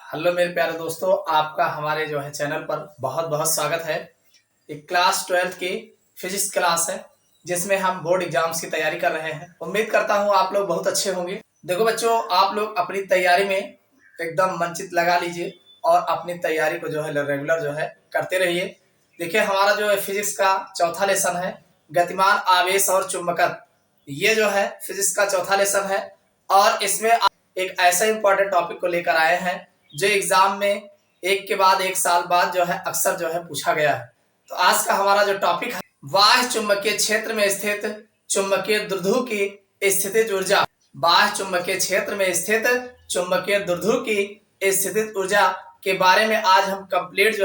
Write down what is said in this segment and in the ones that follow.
Hello मेरे प्यारे दोस्तों, आपका हमारे चैनल पर बहुत बहुत स्वागत है। एक क्लास 12th की फिजिक्स क्लास है जिसमें हम बोर्ड एग्जाम्स की तैयारी कर रहे हैं। उम्मीद करता हूं आप लोग बहुत अच्छे होंगे। देखो बच्चों, आप लोग अपनी तैयारी में एकदम मन चित लगा लीजिए और अपनी तैयारी को रेगुलर करते रहिए। देखिए, हमारा फिजिक्स का चौथा लेसन है गतिमान, आवेश और चुंबकत्व। ये फिजिक्स का चौथा लेसन है और इसमें एक ऐसा इंपॉर्टेंट टॉपिक को लेकर आए हैं जो एग्जाम में एक के बाद एक साल बाद अक्सर पूछा गया है। तो आज का हमारा जो टॉपिक है, बाह्य चुंबकीय क्षेत्र में स्थित चुंबकीय द्विध्रुव की स्थितिज ऊर्जा। बाह्य चुंबकीय क्षेत्र में स्थित चुंबकीय द्विध्रुव की स्थितिज ऊर्जा के बारे में आज हम कंप्लीट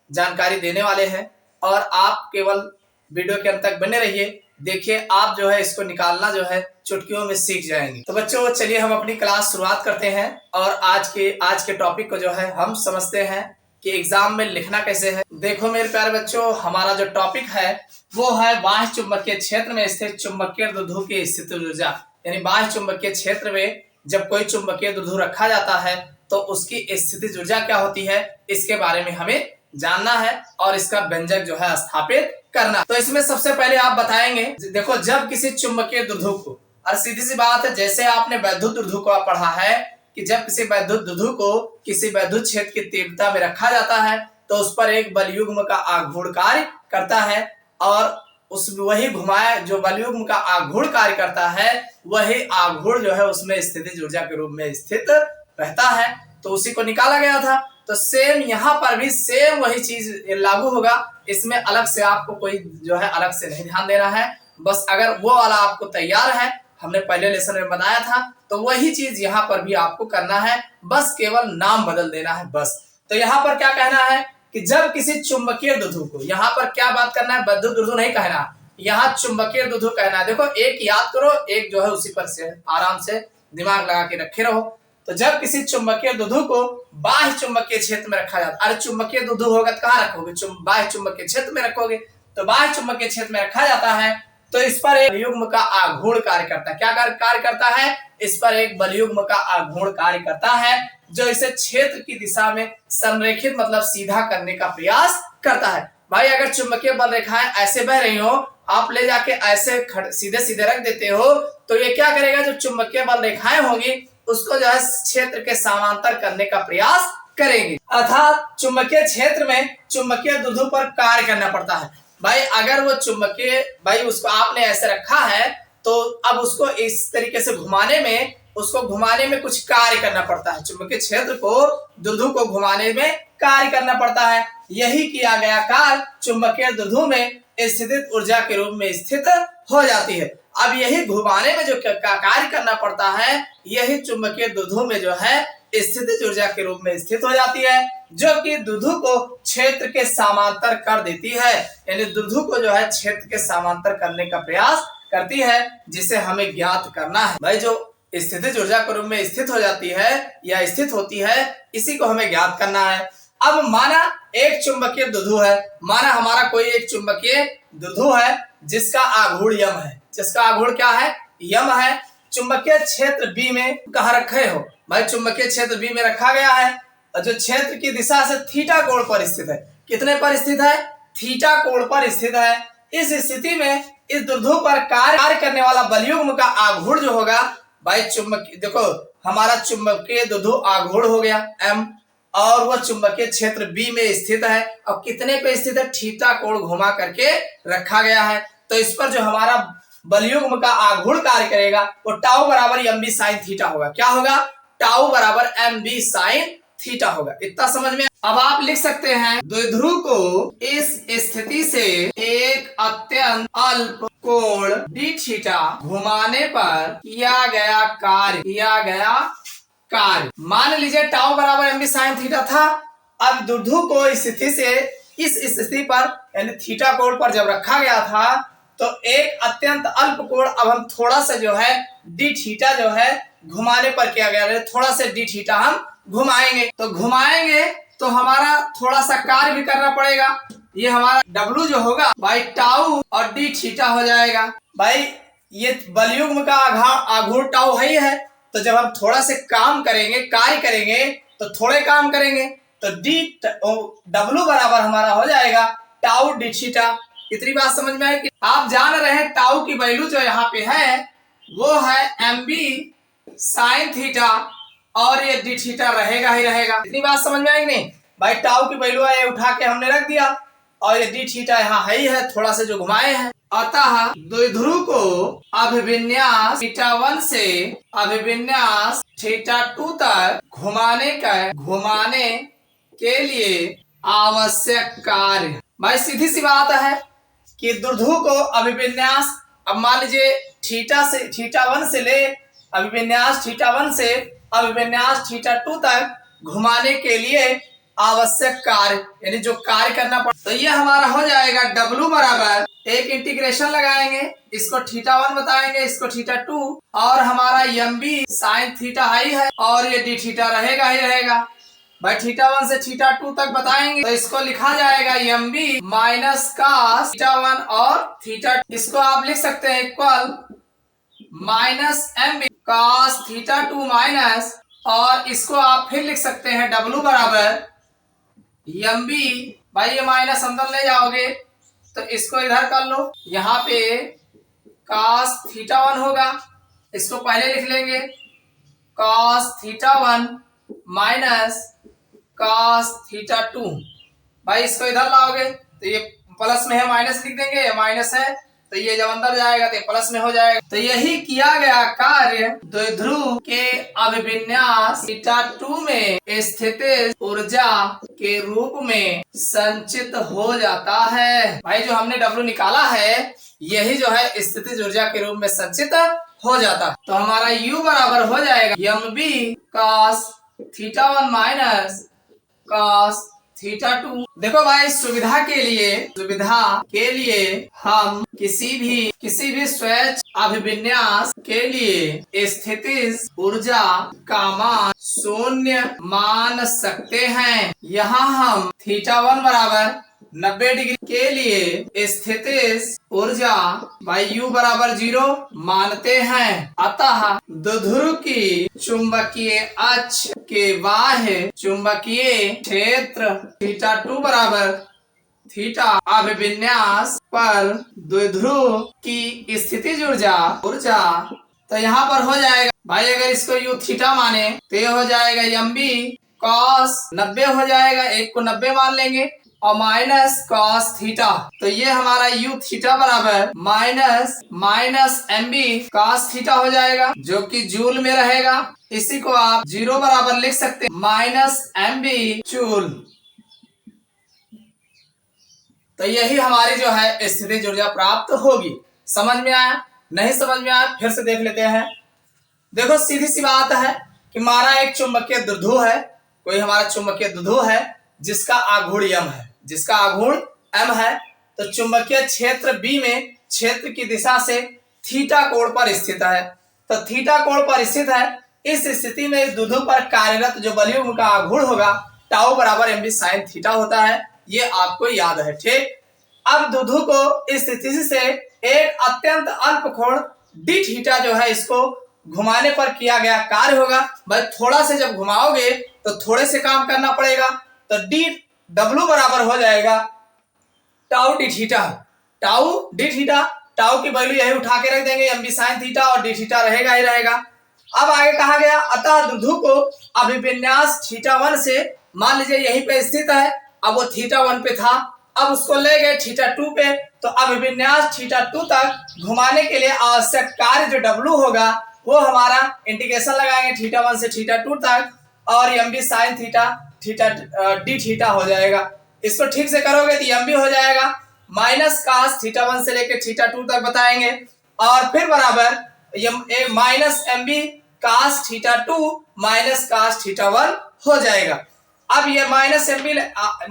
जानकारी देने वाले हैं और आप केवल वीडियो के अंत तक बने रहिए। देखिए, आप इसको निकालना चुटकियों में सीख जाएंगे। तो बच्चों, चलिए हम अपनी क्लास शुरुआत करते हैं और आज के टॉपिक को हम समझते हैं कि एग्जाम में लिखना कैसे है। देखो मेरे प्यारे बच्चों, हमारा जो टॉपिक है वो है बाह्य चुंबकीय क्षेत्र में स्थित चुंबकीय द्विध्रुव की स्थितिज ऊर्जा। यानी बाह्य चुंबकीय क्षेत्र में जब कोई चुंबकीय द्विध्रुव रखा जाता है तो उसकी स्थितिज ऊर्जा क्या होती है, इसके बारे में हमें जानना है और इसका व्यंजक स्थापित करना। तो इसमें सबसे पहले आप बताएंगे, देखो जब किसी चुंबकीय द्विध्रुव को, और सीधी सी बात है, जैसे आपने वैद्युत द्विध्रुव को पढ़ा है कि जब किसी वैद्युत द्विध्रुव को किसी वैद्युत क्षेत्र की तीव्रता में रखा जाता है तो उस पर एक बलयुग्म का आघूर्ण कार्य करता है और वही घुमाया जो बलयुग्म का आघूर्ण कार्य करता है वही आघूर्ण उसमें स्थितिज ऊर्जा के रूप में स्थित रहता है। तो उसी को निकाला गया था। तो सेम यहाँ पर भी सेम वही चीज लागू होगा। इसमें अलग से आपको कोई अलग से नहीं ध्यान देना है। बस अगर वो वाला आपको तैयार है, हमने पहले लेसन में बनाया था, तो वही चीज यहाँ पर भी आपको करना है, बस केवल नाम बदल देना है बस। तो यहाँ पर क्या कहना है कि जब किसी चुंबकीय द्विध्रुव को, यहाँ पर क्या बात करना है, वैद्युत द्विध्रुव नहीं कहना, यहाँ चुंबकीय द्विध्रुव कहना है। देखो एक याद करो, एक उसी पर से आराम से दिमाग लगा के रखे रहो। तो जब किसी चुंबकीय द्विध्रुव को बाह्य चुंबकीय क्षेत्र में रखा जाता है, अरे चुंबकीय द्विध्रुव होगा तो कहाँ रखोगे, बाह्य चुंबकीय क्षेत्र में रखोगे। तो बाह्य चुंबकीय क्षेत्र में रखा जाता है तो इस पर एक बलयुग्म का आघूर्ण कार्य करता है। क्या कार्य करता है? इस पर एक बलयुग्म का आघूर्ण कार्य करता है जो इसे क्षेत्र की दिशा में संरेखित मतलब सीधा करने का प्रयास करता है। भाई अगर चुंबकीय बल रेखाएं ऐसे बह रही हो, आप ले जाके ऐसे सीधे सीधे रख देते हो, तो ये क्या करेगा, जो चुंबकीय बल रेखाएं होगी उसको क्षेत्र के समांतर करने का प्रयास करेंगे। अर्थात चुंबकीय क्षेत्र में चुंबकीय द्विध्रुव पर कार्य करना पड़ता है। भाई अगर वो चुंबकीय, भाई उसको आपने ऐसे रखा है तो अब उसको इस तरीके से घुमाने में कुछ कार्य करना पड़ता है। चुंबकीय क्षेत्र को द्विध्रुव को घुमाने में कार्य करना पड़ता है। यही किया गया कार्य चुंबकीय द्विध्रुव में स्थितिज ऊर्जा के रूप में स्थित हो जाती है। अब यही घुमाने में जो कार्य करना पड़ता है, यही चुंबकीय द्विध्रुव में स्थितिज ऊर्जा के रूप में स्थित हो जाती है, जो कि द्विध्रुव को क्षेत्र के समांतर कर देती है। यानी द्विध्रुव को क्षेत्र के समांतर करने का प्रयास करती है, जिसे हमें ज्ञात करना है। भाई जो स्थितिज ऊर्जा के रूप में स्थित हो जाती है या स्थित होती है, इसी को हमें ज्ञात करना है। अब माना एक चुंबकीय द्विध्रुव है, माना हमारा कोई एक चुंबकीय द्विध्रुव है जिसका आघूर्ण यम है। जिसका आघूर्ण क्या है? यम है। चुंबकीय क्षेत्र बी में कहाँ रखे हो? भाई चुंबकीय क्षेत्र बी में रखा गया है और जो क्षेत्र की दिशा से थीटा कोण पर स्थित है। कितने पर स्थित है? थीटा कोण पर स्थित है। इस स्थिति में इस द्विध्रुव पर कार्य करने वाला बलयुग्म का आघूर्ण जो होगा, भाई देखो हमारा चुंबकीय द्विध्रुव आघूर्ण हो गया एम, और वह चुंबकीय क्षेत्र बी में स्थित है और कितने पे स्थित है? थीटा कोण घुमा करके रखा गया है। तो इस पर जो हमारा बलयुग्म का आघूर्ण कार्य करेगा वो टाउ बराबर एम बी साइन थीटा होगा। क्या होगा? टाउ बराबर एम बी साइन थीटा होगा। इतना समझ में? अब आप लिख सकते हैं, द्विध्रुव को इस स्थिति से एक अत्यंत अल्प कोण डी थीटा घुमाने पर किया गया कार्य मान लीजिए टाउ बराबर एम बी साइन थीटा था। अब द्विध्रुव को इस स्थिति से इस स्थिति पर यानी थीटा कोण पर जब रखा गया था तो एक अत्यंत अल्प कोण, अब हम थोड़ा सा डी थीटा घुमाने पर किया गया, थोड़ा सा डी थीटा हम घुमाएंगे तो हमारा थोड़ा सा कार्य भी करना पड़ेगा। ये हमारा डब्लू जो होगा भाई टाउ और डी थीटा हो जाएगा। भाई ये बलयुग्म का आघूर्ण टाउ है, तो जब हम थोड़ा से कार्य करेंगे तो थोड़े काम करेंगे तो डब्लू बराबर हमारा हो जाएगा टाउ डी थीटा। इतनी बात समझ में आई कि आप जान रहे हैं टाउ की वैल्यू जो यहाँ पे है वो है एम बी साइन थीटा और ये डी थीटा रहेगा ही रहेगा। इतनी बात समझ में आई नहीं भाई, टाउ की वैल्यू है उठा के हमने रख दिया और ये डी थीटा यहाँ है ही है, थोड़ा सा जो घुमाए हैं। अतः द्विध्रुव को अभिविन्यास थीटा 1 से अभिविन्यास थीटा 2 तक घुमाने के लिए आवश्यक कार्य। भाई सीधी सी बात है कि द्विध्रुव को अभिविन्यास, अब मान लीजिए थीटा 1 से ले अभिविन्यास थीटा 1 से अभिविन्यास थीटा 2 तक घुमाने के लिए आवश्यक कार्य, यानी जो कार्य करना पड़ता, तो ये हमारा हो जाएगा डब्लू बराबर एक इंटीग्रेशन लगाएंगे, इसको थीटा 1 बताएंगे, इसको थीटा 2 और हमारा एम बी साइन थीटा हाई है और ये डी थीटा रहेगा ही रहेगा। भाई थीटा 1 से थीटा 2 तक बताएंगे तो इसको लिखा जाएगा M B minus cos theta 1 और थीटा, इसको आप लिख सकते हैं equal minus M B cos theta 2 minus, और इसको आप फिर लिख सकते हैं डब्लू बराबर एम बी, भाई ये माइनस अंदर ले जाओगे तो इसको इधर कर लो, यहाँ पे cos थीटा 1 होगा, इसको पहले लिख लेंगे cos theta 1 minus cos theta 2। भाई इसको इधर लाओगे तो ये प्लस में है, माइनस लिख देंगे, ये माइनस है तो ये जब अंदर जाएगा तो प्लस में हो जाएगा। तो यही किया गया कार्य द्विध्रुव के अभिविन्यास थीटा 2 में स्थित ऊर्जा के रूप में संचित हो जाता है। भाई जो हमने डब्ल्यू निकाला है यही जो है स्थितिज ऊर्जा के रूप में संचित हो जाता है। तो हमारा U बराबर हो जाएगा M B cos theta 1 minus cos theta 2। देखो भाई सुविधा के लिए हम किसी भी स्वैच अभिविन्यास के लिए स्थितिज ऊर्जा का मान 0 मान सकते हैं। यहाँ हम थीटा 1 बराबर 90 डिग्री के लिए स्थितिज ऊर्जा बाई U बराबर 0 मानते हैं। अतः द्विध्रुव की चुंबकीय अक्ष के बाह्य चुंबकीय क्षेत्र थीटा 2 बराबर थीटा अभिविन्यास पर द्विध्रुव की स्थितिज ऊर्जा तो यहाँ पर हो जाएगा भाई, अगर इसको यू थीटा माने तो ये हो जाएगा एम बी कॉस 90 हो जाएगा, एक को 90 मान लेंगे और माइनस कॉस थीटा, तो ये हमारा यू थीटा बराबर minus M B cos theta हो जाएगा जो कि जूल में रहेगा। इसी को आप 0 बराबर लिख सकते हैं माइनस एम बी जूल। तो यही हमारी जो है स्थितिज ऊर्जा प्राप्त होगी। समझ में आया? नहीं समझ में आया फिर से देख लेते हैं। देखो सीधी सी बात है कि हमारा एक चुंबकीय द्विध्रुव है, कोई हमारा चुंबकीय द्विध्रुव है जिसका आघूर्ण m है, तो चुंबकीय क्षेत्र B में क्षेत्र की दिशा से थीटा कोण पर स्थित है। तो थीटा कोण पर स्थित है, इस स्थिति में इस द्विध्रुव पर कार्यरत जो बलयुग्म का आघूर्ण होगा टाउ बराबर एम बी साइन थीटा होता है, ये आपको याद है। ठीक, अब द्विध्रुव को इस स्थिति से एक अत्यंत अल्प कोण डी थीटा जो है इसको घुमाने पर किया गया कार्य होगा। भाई थोड़ा से जब घुमाओगे तो थोड़े से काम करना पड़ेगा, तो डी डब्ल्यू बराबर हो जाएगा टाउ डी थीटा। टाउ की वैल्यू यही उठा के रख देंगे एम बी साइन थीटा और डी थीटा रहेगा ही रहेगा। अब आगे कहा गया अतः द्विध्रुव को अभिविन्यास थीटा 1 से, मान लीजिए यहीं पे स्थित है, अब वो थीटा 1 पे था, अब उसको ले गए थीटा 2 पे, तो अभिविन्यास थीटा 2 तक घुमाने के लिए आवश्यक कार्य जो डब्ल्यू होगा वो हमारा इंटीग्रेशन लगाएंगे थीटा 1 से थीटा 2 तक और M B sine theta D theta हो जाएगा। इसको ठीक से करोगे तो एम बी हो जाएगा माइनस कास थीटा 1 से लेकर थीटा 2 तक बताएंगे और फिर बराबर minus M B cos theta 2 minus cos theta 1 हो जाएगा। अब ये माइनस एम बी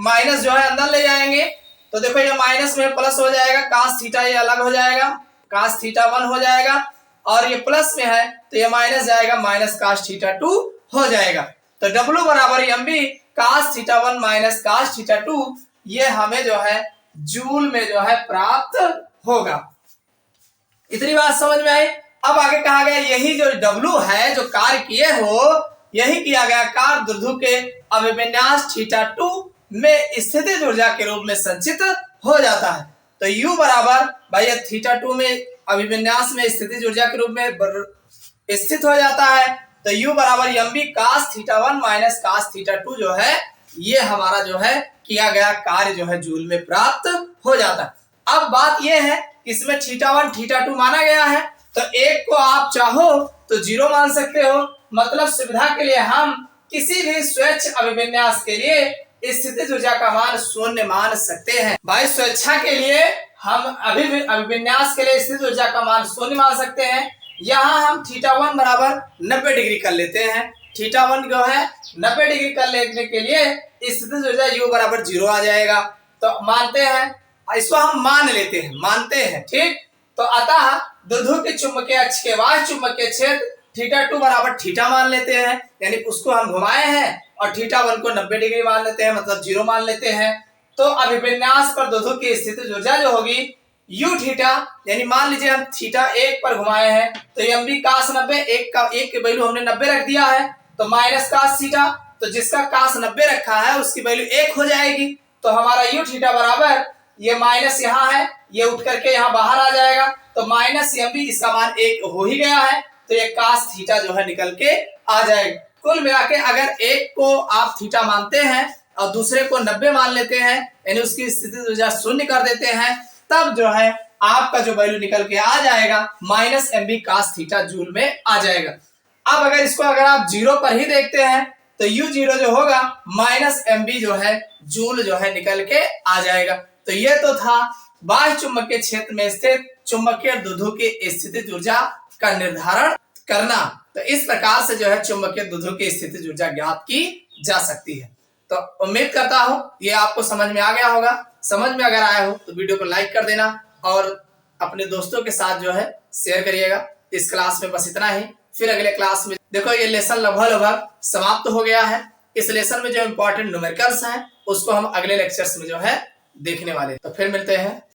माइनस जो है अंदर ले जाएंगे तो देखो ये माइनस में प्लस हो जाएगा, कास थीटा ये अलग हो जाएगा, कास थीटा 1 हो जाएगा और ये प्लस में है तो ये माइनस जाएगा, माइनस कास थीटा 2 हो जाएगा। तो डब्ल्यू बराबर M B cos theta 1 minus cos theta 2, ये हमें जो है जूल में जो है प्राप्त होगा। इतनी बात समझ में आई। अब आगे कहा गया यही जो डब्ल्यू है जो कार्य किए हो यही किया गया कार्य द्विध्रुव के अभिविन्यास θ2 में स्थितिज ऊर्जा के रूप में संचित हो जाता है। तो U बराबर भाई θ2 में अभिविन्यास में स्थितिज ऊर्जा के रूप में स्थित हो जाता है। तो U बराबर mv cos θ1 माइनस cos θ2 जो है ये हमारा जो है किया गया कार्य जो है जूल में प्राप्त हो जाता है। अब बात यह है कि इसमें θ1 θ2 माना गया है, तो एक को आप चाहो तो 0 मान सकते हो। मतलब सुविधा के लिए हम किसी भी स्वच्छ अभिविन्यास के लिए स्थितिज ऊर्जा का मान 0 मान सकते हैं। भाई स्वेच्छा के लिए हम अभिविन्यास के लिए स्थितिज ऊर्जा का मान 0 मान सकते हैं। यहाँ हम θ1 बराबर 90 डिग्री कर लेते हैं। θ1 जो है 90 डिग्री कर लेने के लिए स्थितिज ऊर्जा U बराबर 0 आ जाएगा। तो मानते हैं, इसको हम मान लेते हैं, मानते हैं, ठीक। तो अतः द्विध्रुव के चुंबकीय अक्ष के बाह्य चुंबकीय क्षेत्र θ2 बराबर θ मान लेते हैं, यानी उसको हम घुमाए हैं, और θ1 को 90 डिग्री मान लेते हैं, मतलब 0 मान लेते हैं। तो अभिविन्यास पर द्विध्रुव की स्थितिज ऊर्जा जो होगी Uθ, यानी मान लीजिए हम θ1 पर घुमाए हैं तो mv cos 90, एक के वैल्यू हमने 90 रख दिया है, तो माइनस cos θ, तो जिसका cos 90 रखा है उसकी वैल्यू 1 हो जाएगी। तो हमारा Uθ बराबर ये माइनस यहाँ है, ये उठ करके यहाँ बाहर आ जाएगा, तो माइनस mv इसका मान 1 हो ही गया है, तो ये cos θ जो है निकल के आ जाएगा। कुल मिला के अगर एक को आप θ मानते हैं और दूसरे को 90 मान लेते हैं, यानी उसकी स्थितिज ऊर्जा 0 कर देते हैं, तब जो है आपका जो वैल्यू निकल के आ जाएगा माइनस mv cos θ जूल में आ जाएगा। अब अगर आप 0 पर ही देखते हैं तो U0 जो होगा माइनस mv जो है जूल जो है निकल के आ जाएगा। तो ये तो था बाह्य चुंबकीय क्षेत्र में स्थित चुंबकीय द्विध्रुव की स्थितिज ऊर्जा का निर्धारण करना। तो इस प्रकार से जो है चुंबकीय द्विध्रुव की स्थितिज ऊर्जा ज्ञात की जा सकती है। तो उम्मीद करता हूं ये आपको समझ में आ गया होगा। समझ में अगर आया हो तो वीडियो को लाइक कर देना और अपने दोस्तों के साथ जो है शेयर करिएगा। इस क्लास में बस इतना ही, फिर अगले क्लास में देखो ये लेसन लगभग समाप्त हो गया है। इस लेसन में जो इम्पोर्टेंट न्यूमेरिकल्स हैं उसको हम अगले लेक्चर्स में जो है देखने वाले। तो फिर मिलते हैं।